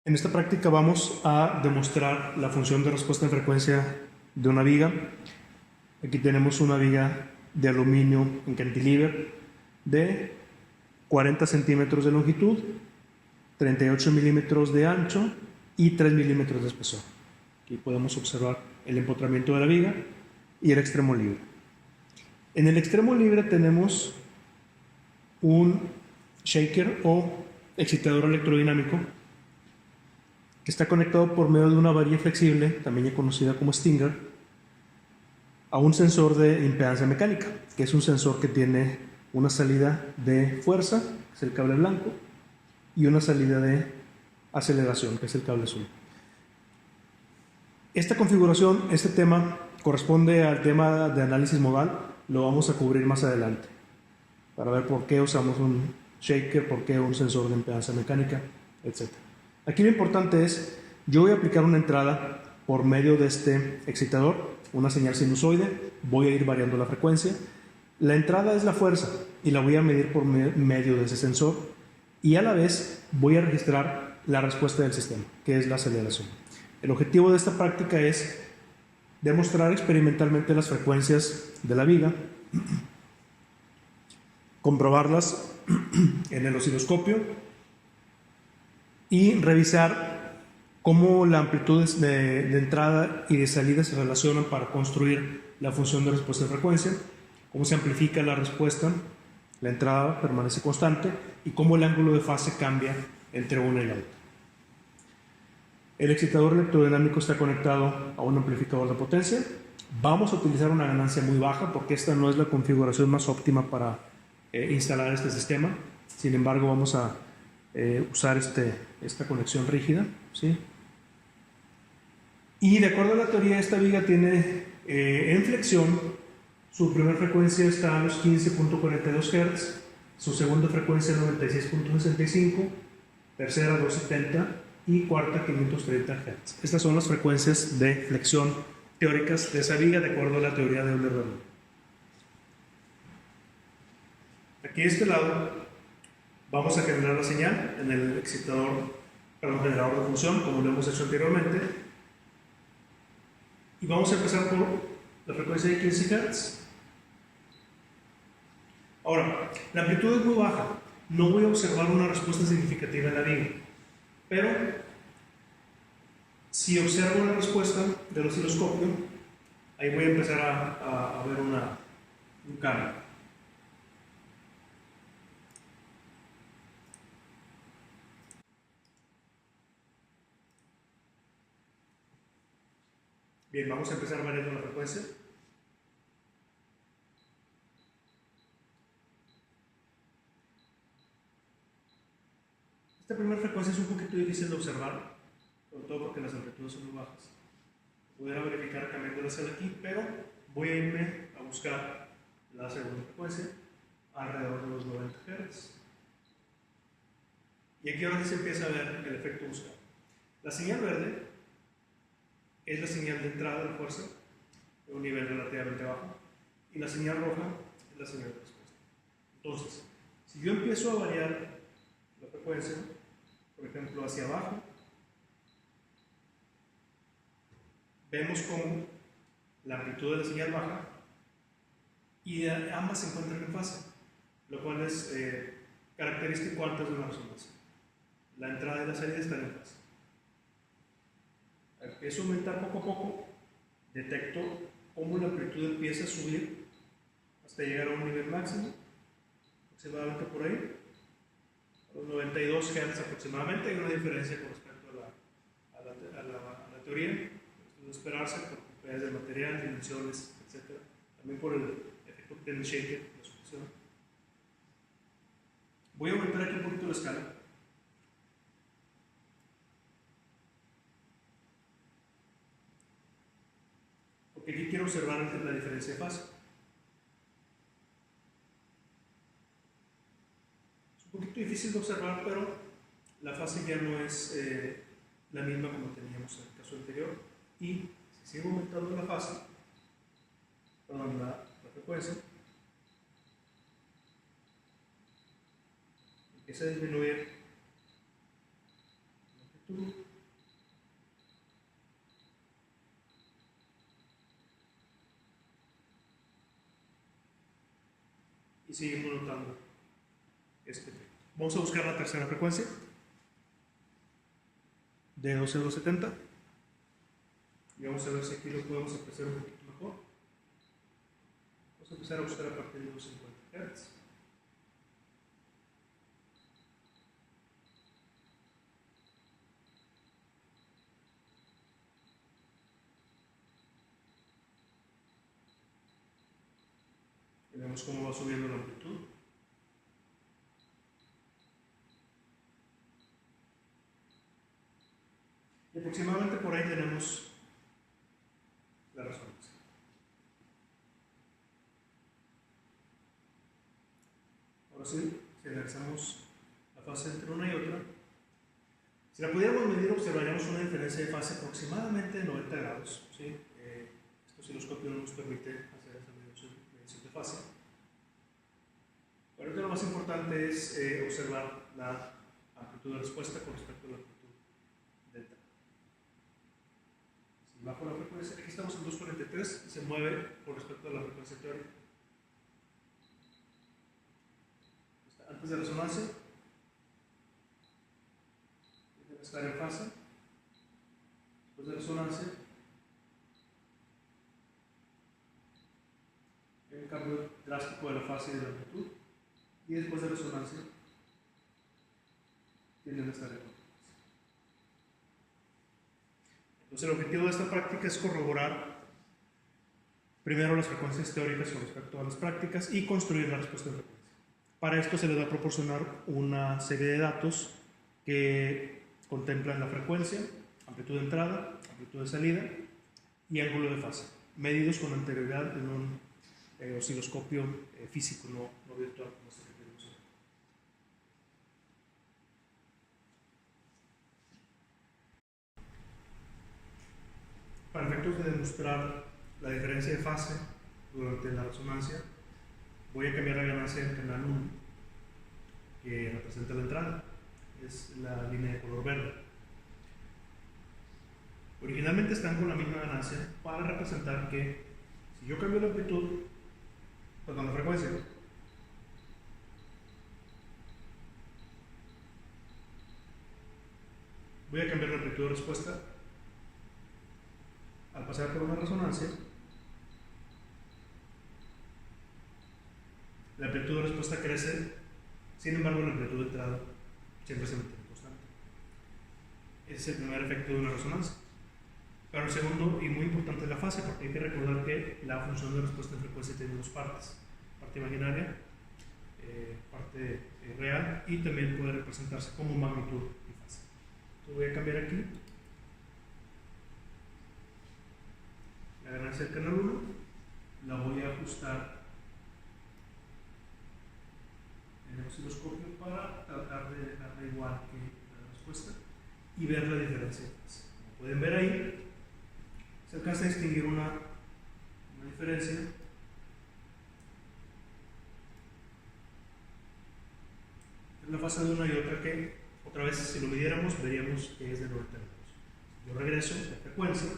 En esta práctica vamos a demostrar la función de respuesta en frecuencia de una viga. Aquí tenemos una viga de aluminio en cantilever de 40 centímetros de longitud, 38 milímetros de ancho y 3 milímetros de espesor. Aquí podemos observar el empotramiento de la viga y el extremo libre. En el extremo libre tenemos un shaker o excitador electrodinámico que está conectado por medio de una varilla flexible, también ya conocida como Stinger, a un sensor de impedancia mecánica, que es un sensor que tiene una salida de fuerza, que es el cable blanco, y una salida de aceleración, que es el cable azul. Esta configuración, este tema, corresponde al tema de análisis modal, lo vamos a cubrir más adelante, para ver por qué usamos un shaker, por qué un sensor de impedancia mecánica, etc. Aquí lo importante es, yo voy a aplicar una entrada por medio de este excitador, una señal sinusoide, voy a ir variando la frecuencia. La entrada es la fuerza y la voy a medir por medio de ese sensor y a la vez voy a registrar la respuesta del sistema, que es la aceleración. El objetivo de esta práctica es demostrar experimentalmente las frecuencias de la viga, comprobarlas en el osciloscopio y revisar cómo la amplitud de entrada y de salida se relacionan para construir la función de respuesta de frecuencia, cómo se amplifica la respuesta, la entrada permanece constante y cómo el ángulo de fase cambia entre una y la otra. El excitador electrodinámico está conectado a un amplificador de potencia. Vamos a utilizar una ganancia muy baja porque esta no es la configuración más óptima para instalar este sistema. Sin embargo, vamos a usar esta conexión rígida, ¿sí? Y de acuerdo a la teoría, esta viga tiene en flexión, su primera frecuencia está a los 15.42 Hz, su segunda frecuencia 96.65, tercera 270 y cuarta 530 Hz. Estas son las frecuencias de flexión teóricas de esa viga de acuerdo a la teoría de Euler-Bernoulli. Aquí de este lado vamos a generar la señal en el generador de función, como lo hemos hecho anteriormente. Y vamos a empezar por la frecuencia de 15 Hz. Ahora, la amplitud es muy baja. No voy a observar una respuesta significativa en la viga. Pero, si observo una respuesta del osciloscopio, ahí voy a empezar a ver un cambio. Bien, vamos a empezar variando la frecuencia. Esta primera frecuencia es un poquito difícil de observar, sobre todo porque las amplitudes son muy bajas. Voy a verificar cambiando la sala aquí, pero voy a irme a buscar la segunda frecuencia alrededor de los 90 Hz. Y aquí ahora sí se empieza a ver el efecto buscado. La señal verde es la señal de entrada de la fuerza, de un nivel relativamente bajo, y la señal roja es la señal de respuesta. Entonces, si yo empiezo a variar la frecuencia, por ejemplo, hacia abajo, vemos cómo la amplitud de la señal baja y ambas se encuentran en fase, lo cual es característico antes de una resonancia. La entrada y la salida están en fase. Empiezo a aumentar poco a poco, detecto cómo la amplitud empieza a subir hasta llegar a un nivel máximo, aproximadamente por ahí, a los 92 Hz aproximadamente. Hay una diferencia con respecto a la teoría, es de esperarse por propiedades del material, dimensiones, etc. También por el efecto que tiene el shaker, la sujeción. Voy a aumentar aquí un poquito la escala. Porque aquí quiero observar la diferencia de fase. Es un poquito difícil de observar, pero la fase ya no es la misma como teníamos en el caso anterior. Y si sigo aumentando la fase, perdón, la frecuencia, empieza a disminuir la amplitud. Y seguimos notando este efecto. Vamos a buscar la tercera frecuencia de 12,270 y vamos a ver si aquí lo podemos apreciar un poquito mejor. Vamos a empezar a buscar a partir de 250 Hz. Y vemos cómo va subiendo la amplitud. Y aproximadamente por ahí tenemos la resonancia. Ahora sí, si analizamos la fase entre una y otra, si la pudiéramos medir, observaríamos una diferencia de fase aproximadamente de 90 grados. ¿Sí? Este osciloscopio no nos permite hacer esa medición de fase. Pero lo más importante es observar la amplitud de respuesta con respecto a la amplitud delta. Si bajo la frecuencia, aquí estamos en 243 y se mueve con respecto a la frecuencia teórica. Antes de resonancia, debe estar en fase. Después de resonancia, hay un cambio drástico de la fase y de la amplitud. Y después de resonancia, tienden a estar en fase. Entonces, el objetivo de esta práctica es corroborar primero las frecuencias teóricas con respecto a las prácticas y construir la respuesta en frecuencia. Para esto se les va a proporcionar una serie de datos que contemplan la frecuencia, amplitud de entrada, amplitud de salida y ángulo de fase, medidos con anterioridad en un osciloscopio físico, no virtual. Para efectos de demostrar la diferencia de fase durante la resonancia, voy a cambiar la ganancia del canal 1, que representa la entrada, es la línea de color verde. Originalmente están con la misma ganancia para representar que si yo cambio la amplitud, perdón, la frecuencia, voy a cambiar la amplitud de respuesta al pasar por una resonancia. La amplitud de respuesta crece, sin embargo la amplitud de entrada siempre se mantiene constante. Ese es el primer efecto de una resonancia. Pero el segundo, y muy importante, es la fase, porque hay que recordar que la función de respuesta en frecuencia tiene dos partes: parte imaginaria, parte real, y también puede representarse como magnitud y fase. Entonces voy a cambiar aquí la ganancia del canal 1, la voy a ajustar en el osciloscopio para tratar de dejarla igual que la respuesta y ver la diferencia de fase. Como pueden ver ahí, se alcanza a distinguir una diferencia en la fase de una y otra que, otra vez, si lo midiéramos, veríamos que es de 90 grados. Yo regreso de frecuencia.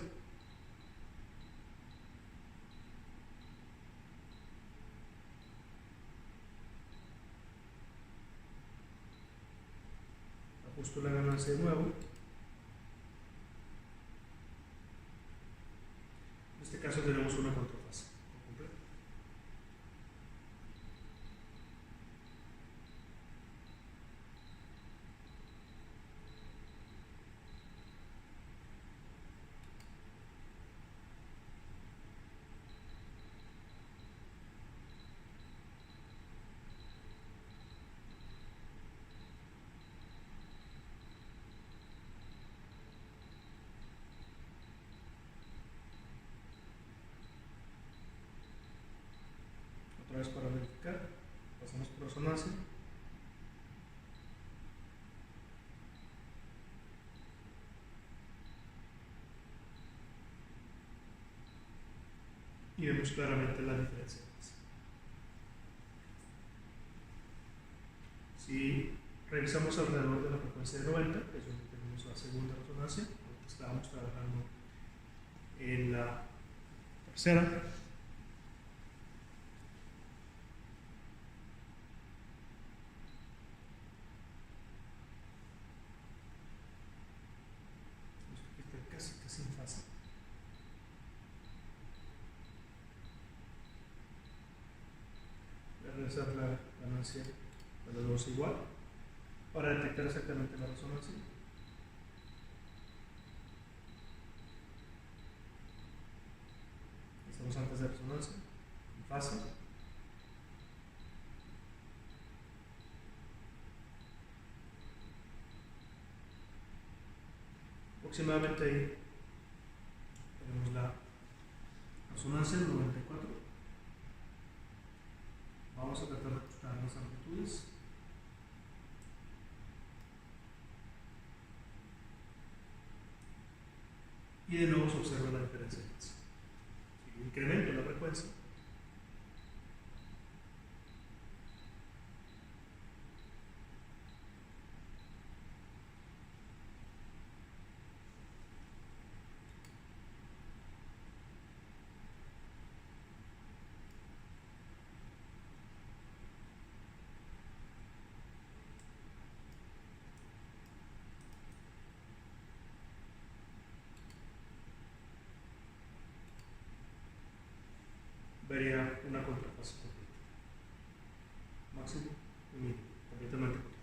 Ajusto la ganancia de nuevo. En este caso tenemos una contrafase completa. Otra vez para verificar, pasamos por resonancia. Y vemos claramente la diferencia. Si revisamos alrededor de la frecuencia de 90, que es donde tenemos tenemos la segunda resonancia, porque estábamos trabajando en la tercera. Casi en fase. Voy a realizar la ganancia de los dos igual para detectar exactamente la resonancia. Estamos antes de resonancia, en fase. Aproximadamente ahí tenemos la resonancia en 94. Vamos a tratar de ajustar las amplitudes. Y de nuevo se observa la diferencia de fase. Si incremento la frecuencia, vería una contrafase completa. Máximo y mínimo, completamente.